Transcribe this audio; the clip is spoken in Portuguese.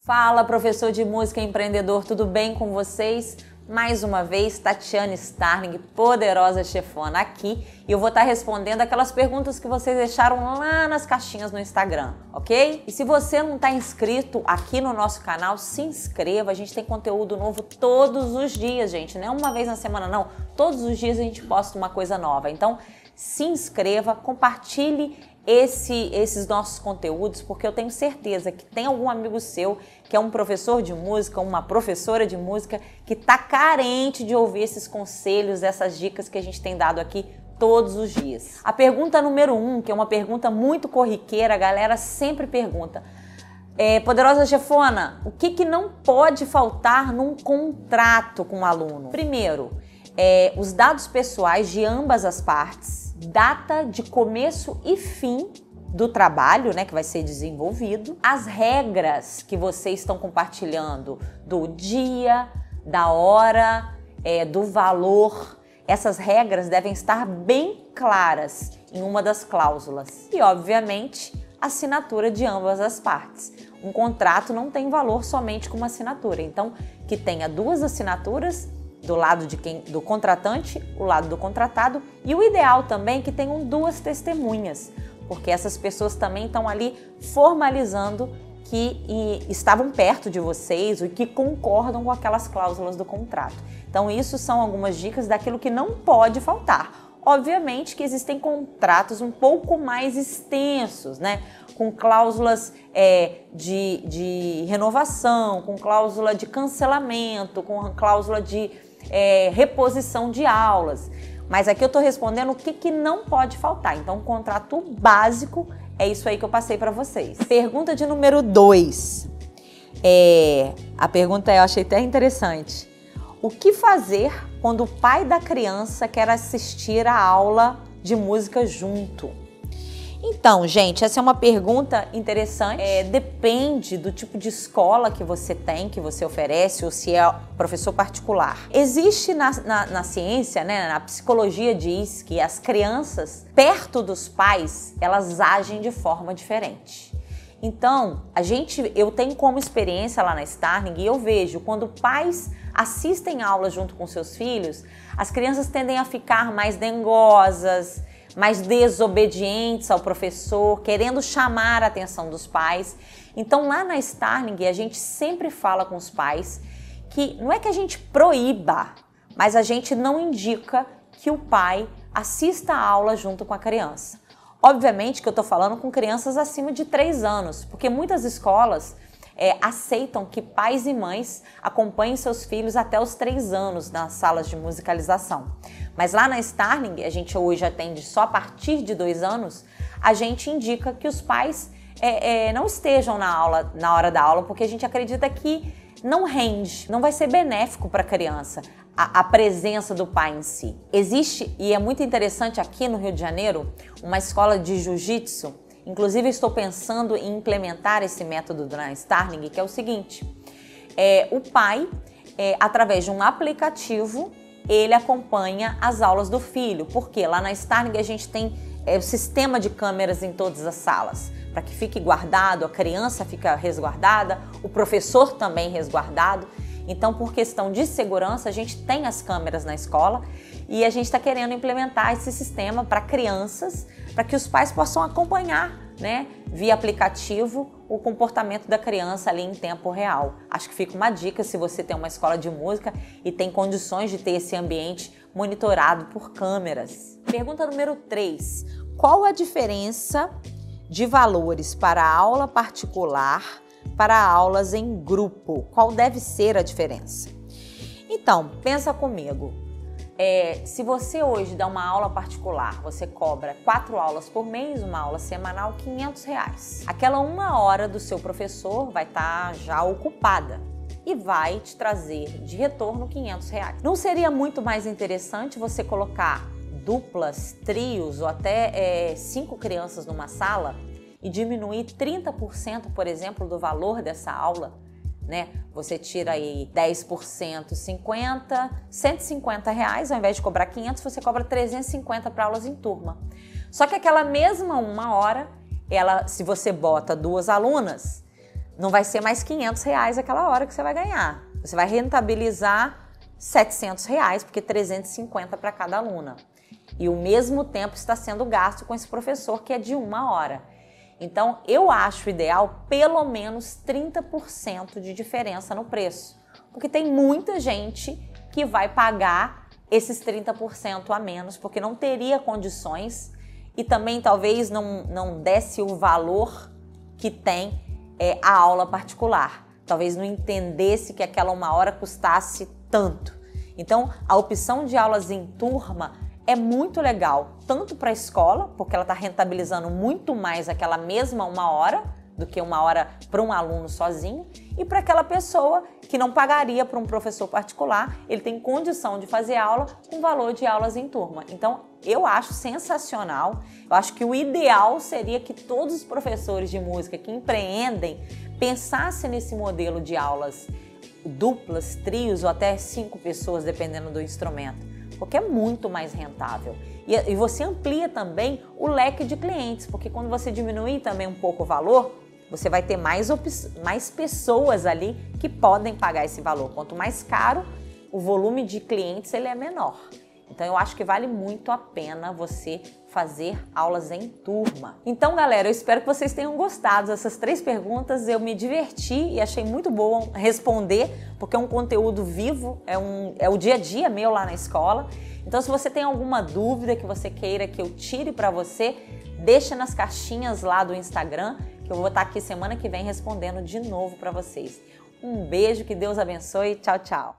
Fala, professor de música e empreendedor, tudo bem com vocês? Mais uma vez, Tatiane Starling, poderosa chefona aqui, e eu vou estar respondendo aquelas perguntas que vocês deixaram lá nas caixinhas no Instagram, ok? E se você não está inscrito aqui no nosso canal, se inscreva, a gente tem conteúdo novo todos os dias, gente, não é uma vez na semana não, todos os dias a gente posta uma coisa nova, então se inscreva, compartilhe esses nossos conteúdos, porque eu tenho certeza que tem algum amigo seu que é um professor de música, uma professora de música, que está carente de ouvir esses conselhos, essas dicas que a gente tem dado aqui todos os dias. A pergunta número 1, que é uma pergunta muito corriqueira, a galera sempre pergunta: poderosa chefona, o que não pode faltar num contrato com o aluno? Primeiro, os dados pessoais de ambas as partes, data de começo e fim do trabalho, né, que vai ser desenvolvido, as regras que vocês estão compartilhando do dia, da hora, do valor. Essas regras devem estar bem claras em uma das cláusulas e, obviamente, a assinatura de ambas as partes. Um contrato não tem valor somente com uma assinatura, então que tenha duas assinaturas do lado do contratante, o lado do contratado, e o ideal também é que tenham duas testemunhas, porque essas pessoas também estão ali formalizando que estavam perto de vocês e que concordam com aquelas cláusulas do contrato. Então isso são algumas dicas daquilo que não pode faltar. Obviamente que existem contratos um pouco mais extensos, né? Com cláusulas de renovação, com cláusula de cancelamento, com cláusula de reposição de aulas. Mas aqui eu estou respondendo o que não pode faltar. Então, o contrato básico é isso aí que eu passei para vocês. Pergunta de número 2. A pergunta eu achei até interessante. O que fazer quando o pai da criança quer assistir a aula de música junto? Então, gente, essa é uma pergunta interessante. Depende do tipo de escola que você tem, que você oferece, ou se é professor particular. Existe na ciência, né, na psicologia diz que as crianças, perto dos pais, elas agem de forma diferente. Então, eu tenho como experiência lá na Starling e eu vejo quando pais assistem aula junto com seus filhos, as crianças tendem a ficar mais dengosas, mais desobedientes ao professor, querendo chamar a atenção dos pais. Então lá na Starling a gente sempre fala com os pais que não é que a gente proíba, mas a gente não indica que o pai assista a aula junto com a criança. Obviamente que eu estou falando com crianças acima de 3 anos, porque muitas escolas aceitam que pais e mães acompanhem seus filhos até os 3 anos nas salas de musicalização. Mas lá na Starling, a gente hoje atende só a partir de 2 anos, a gente indica que os pais não estejam na hora da aula, porque a gente acredita que não rende, não vai ser benéfico para a criança a presença do pai em si. Existe, e é muito interessante aqui no Rio de Janeiro, uma escola de jiu-jitsu. Inclusive, estou pensando em implementar esse método na Starling, que é o seguinte: o pai, através de um aplicativo, ele acompanha as aulas do filho. Porque lá na Starling a gente tem o sistema de câmeras em todas as salas, para que fique guardado, a criança fica resguardada, o professor também resguardado. Então, por questão de segurança, a gente tem as câmeras na escola e a gente está querendo implementar esse sistema para crianças, para que os pais possam acompanhar, né, via aplicativo, o comportamento da criança ali em tempo real. Acho que fica uma dica se você tem uma escola de música e tem condições de ter esse ambiente monitorado por câmeras. Pergunta número 3. Qual a diferença de valores para a aula particular para aulas em grupo? Qual deve ser a diferença? Então, pensa comigo. Se você hoje dá uma aula particular, você cobra 4 aulas por mês, uma aula semanal, R$500. Aquela 1 hora do seu professor vai estar já ocupada e vai te trazer de retorno R$500. Não seria muito mais interessante você colocar duplas, trios ou até 5 crianças numa sala e diminuir 30%, por exemplo, do valor dessa aula? Né? Você tira aí 10%, 50, R$150, ao invés de cobrar 500, você cobra 350 para aulas em turma. Só que aquela mesma 1 hora, se você bota 2 alunas, não vai ser mais R$500 aquela hora que você vai ganhar. Você vai rentabilizar R$700, porque 350 para cada aluna. E o mesmo tempo está sendo gasto com esse professor, que é de 1 hora. Então, eu acho ideal pelo menos 30% de diferença no preço. Porque tem muita gente que vai pagar esses 30% a menos, porque não teria condições e também talvez não desse o valor que tem a aula particular. Talvez não entendesse que aquela 1 hora custasse tanto. Então, a opção de aulas em turma é muito legal, tanto para a escola, porque ela está rentabilizando muito mais aquela mesma 1 hora do que 1 hora para um aluno sozinho, e para aquela pessoa que não pagaria para um professor particular, ele tem condição de fazer aula com valor de aulas em turma. Então, eu acho sensacional, eu acho que o ideal seria que todos os professores de música que empreendem pensassem nesse modelo de aulas duplas, trios ou até 5 pessoas, dependendo do instrumento, porque é muito mais rentável. E você amplia também o leque de clientes, porque quando você diminuir também um pouco o valor, você vai ter mais pessoas ali que podem pagar esse valor. Quanto mais caro, o volume de clientes ele é menor. Então eu acho que vale muito a pena você fazer aulas em turma. Então, galera, eu espero que vocês tenham gostado dessas 3 perguntas. Eu me diverti e achei muito bom responder, porque é um conteúdo vivo, é o dia a dia meu lá na escola. Então, se você tem alguma dúvida que você queira que eu tire para você, deixa nas caixinhas lá do Instagram, que eu vou estar aqui semana que vem respondendo de novo para vocês. Um beijo, que Deus abençoe. Tchau, tchau.